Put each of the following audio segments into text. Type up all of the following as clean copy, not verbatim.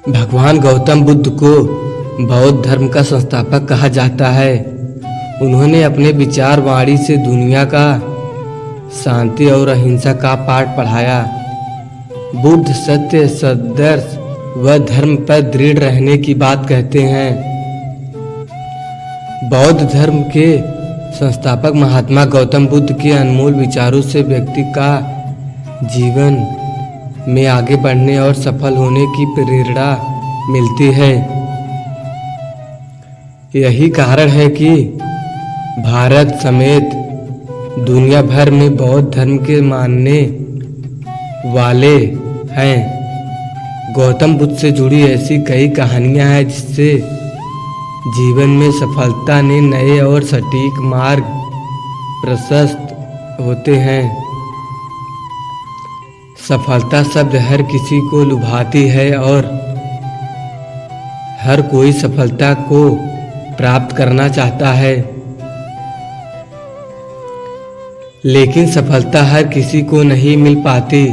भगवान गौतम बुद्ध को बौद्ध धर्म का संस्थापक कहा जाता है। उन्होंने अपने विचार वाणी से दुनिया का शांति और अहिंसा का पाठ पढ़ाया। बुद्ध सत्य, सदर्श व धर्म पर दृढ़ रहने की बात कहते हैं। बौद्ध धर्म के संस्थापक महात्मा गौतम बुद्ध के अनमोल विचारों से व्यक्ति का जीवन में आगे बढ़ने और सफल होने की प्रेरणा मिलती है। यही कारण है कि भारत समेत दुनिया भर में बौद्ध धर्म के मानने वाले हैं। गौतम बुद्ध से जुड़ी ऐसी कई कहानियां हैं जिससे जीवन में सफलता ने नए और सटीक मार्ग प्रशस्त होते हैं। सफलता शब्द हर किसी को लुभाती है और हर कोई सफलता को प्राप्त करना चाहता है, लेकिन सफलता हर किसी को नहीं मिल पाती।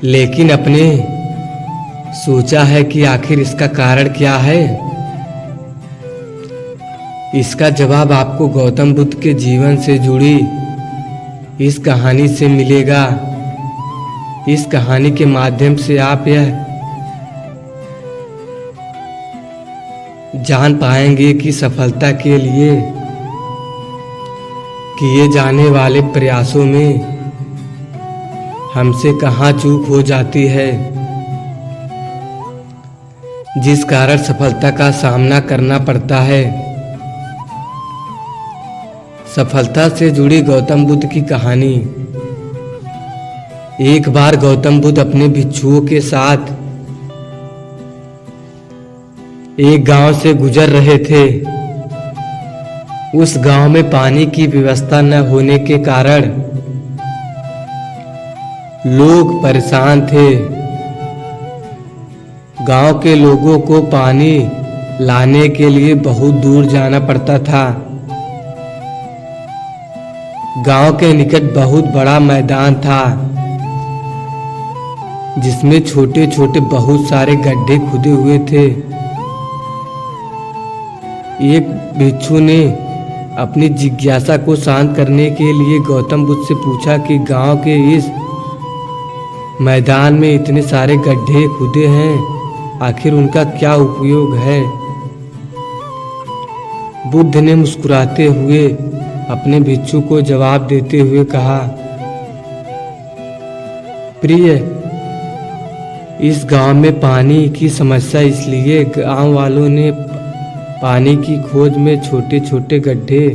लेकिन अपने सोचा है कि आखिर इसका कारण क्या है? इसका जवाब आपको गौतम बुद्ध के जीवन से जुड़ी इस कहानी से मिलेगा। इस कहानी के माध्यम से आप यह जान पाएंगे कि सफलता के लिए किए जाने वाले प्रयासों में हमसे कहाँ चूक हो जाती है, जिस कारण सफलता का सामना करना पड़ता है। सफलता से जुड़ी गौतम बुद्ध की कहानी। एक बार गौतम बुद्ध अपने भिक्षुओं के साथ एक गांव से गुजर रहे थे। उस गांव में पानी की व्यवस्था न होने के कारण लोग परेशान थे। गांव के लोगों को पानी लाने के लिए बहुत दूर जाना पड़ता था। गांव के निकट बहुत बड़ा मैदान था जिसमें छोटे छोटे बहुत सारे गड्ढे खुदे हुए थे। एक भिक्षु ने अपनी जिज्ञासा को शांत करने के लिए गौतम बुद्ध से पूछा कि गांव के इस मैदान में इतने सारे गड्ढे खुदे हैं, आखिर उनका क्या उपयोग है? बुद्ध ने मुस्कुराते हुए अपने भिक्षु को जवाब देते हुए कहा, प्रिय, इस गांव में पानी की समस्या इसलिए गांव वालों ने पानी की खोज में छोटे छोटे गड्ढे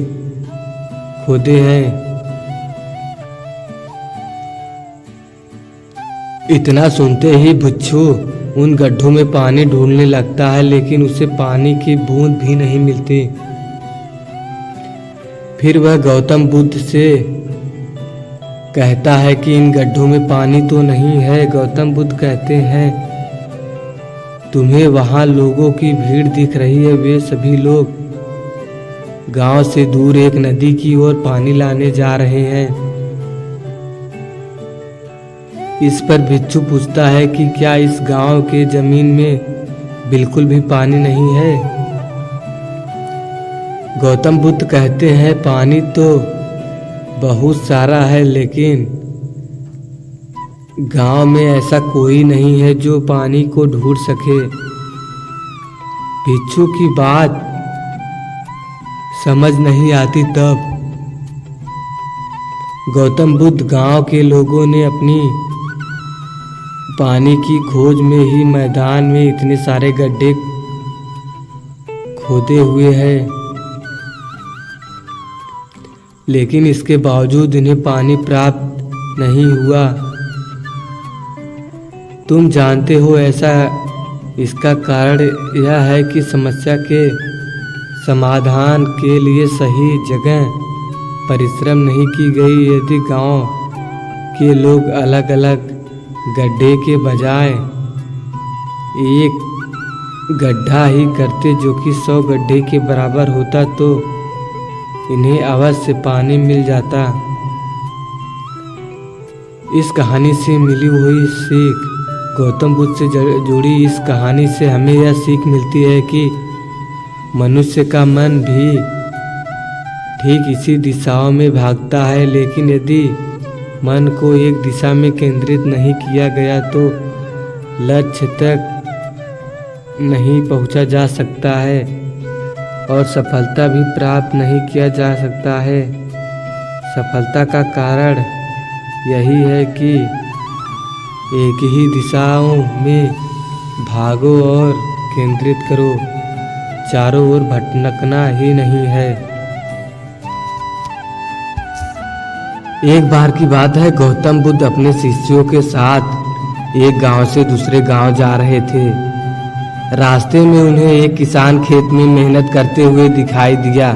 खोदे हैं। इतना सुनते ही भिक्षु उन गड्ढों में पानी ढूंढने लगता है, लेकिन उसे पानी की बूंद भी नहीं मिलती। फिर वह गौतम बुद्ध से कहता है कि इन गड्ढों में पानी तो नहीं है। गौतम बुद्ध कहते हैं, तुम्हें वहां लोगों की भीड़ दिख रही है, वे सभी लोग गांव से दूर एक नदी की ओर पानी लाने जा रहे हैं। इस पर भिक्षु पूछता है कि क्या इस गांव के जमीन में बिल्कुल भी पानी नहीं है? गौतम बुद्ध कहते हैं, पानी तो बहुत सारा है, लेकिन गांव में ऐसा कोई नहीं है जो पानी को ढूंढ सके। भिक्षु की बात समझ नहीं आती। तब गौतम बुद्ध गांव के लोगों ने अपनी पानी की खोज में ही मैदान में इतने सारे गड्ढे खोदे हुए हैं, लेकिन इसके बावजूद इन्हें पानी प्राप्त नहीं हुआ। तुम जानते हो ऐसा इसका कारण यह है कि समस्या के समाधान के लिए सही जगह परिश्रम नहीं की गई। यदि गांव के लोग अलग अलग गड्ढे के बजाय एक गड्ढा ही करते जो कि 100 गड्ढे के बराबर होता, तो इन्हें अवश्य पानी मिल जाता। इस कहानी से मिली हुई सीख गौतम बुद्ध से जुड़ी इस कहानी से हमें यह सीख मिलती है कि मनुष्य का मन भी ठीक इसी दिशाओं में भागता है, लेकिन यदि मन को एक दिशा में केंद्रित नहीं किया गया तो लक्ष्य तक नहीं पहुंचा जा सकता है और सफलता भी प्राप्त नहीं किया जा सकता है। सफलता का कारण यही है कि एक ही दिशाओं में भागो और केंद्रित करो, चारों ओर भटकना ही नहीं है। एक बार की बात है, गौतम बुद्ध अपने शिष्यों के साथ एक गांव से दूसरे गांव जा रहे थे। रास्ते में उन्हें एक किसान खेत में मेहनत करते हुए दिखाई दिया।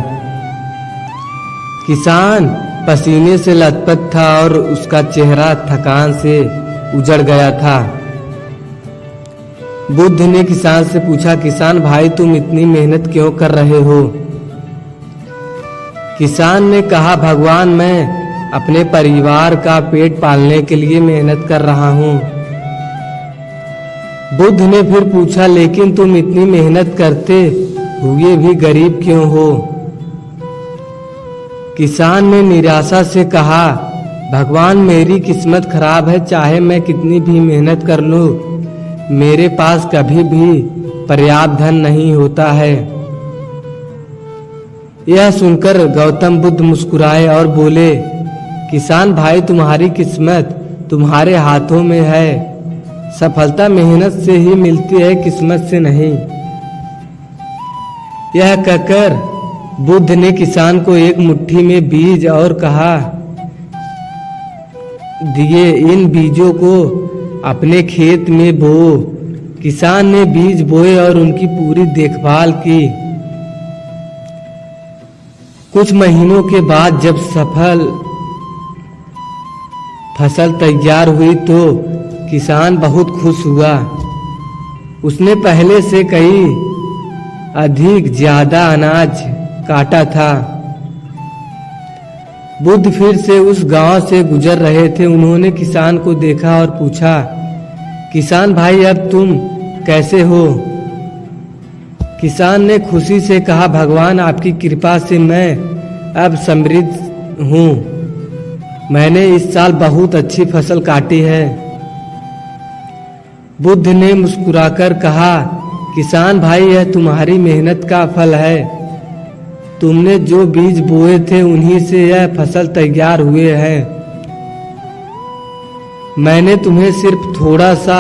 किसान पसीने से लथपथ था और उसका चेहरा थकान से उजड़ गया था। बुद्ध ने किसान से पूछा, किसान भाई तुम इतनी मेहनत क्यों कर रहे हो? किसान ने कहा, भगवान मैं अपने परिवार का पेट पालने के लिए मेहनत कर रहा हूँ। बुद्ध ने फिर पूछा, लेकिन तुम इतनी मेहनत करते हुए भी गरीब क्यों हो? किसान ने निराशा से कहा, भगवान मेरी किस्मत खराब है, चाहे मैं कितनी भी मेहनत कर लूं, मेरे पास कभी भी पर्याप्त धन नहीं होता है। यह सुनकर गौतम बुद्ध मुस्कुराए और बोले, किसान भाई तुम्हारी किस्मत तुम्हारे हाथों में है। सफलता मेहनत से ही मिलती है, किस्मत से नहीं। यह कहकर बुद्ध ने किसान को एक मुट्ठी में बीज और कहा दिए, इन बीजों को अपने खेत में बो। किसान ने बीज बोए और उनकी पूरी देखभाल की। कुछ महीनों के बाद जब फसल तैयार हुई तो किसान बहुत खुश हुआ। उसने पहले से कई अधिक ज्यादा अनाज काटा था। बुद्ध फिर से उस गांव से गुजर रहे थे। उन्होंने किसान को देखा और पूछा, किसान भाई अब तुम कैसे हो? किसान ने खुशी से कहा, भगवान आपकी कृपा से मैं अब समृद्ध हूँ। मैंने इस साल बहुत अच्छी फसल काटी है। बुद्ध ने मुस्कुराकर कहा, किसान भाई यह तुम्हारी मेहनत का फल है। तुमने जो बीज बोए थे उन्हीं से यह फसल तैयार हुए हैं। मैंने तुम्हें सिर्फ थोड़ा सा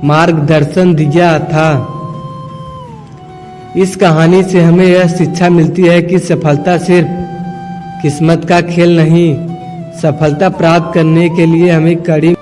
मार्गदर्शन दिया था। इस कहानी से हमें यह शिक्षा मिलती है कि सफलता सिर्फ किस्मत का खेल नहीं, सफलता प्राप्त करने के लिए हमें कड़ी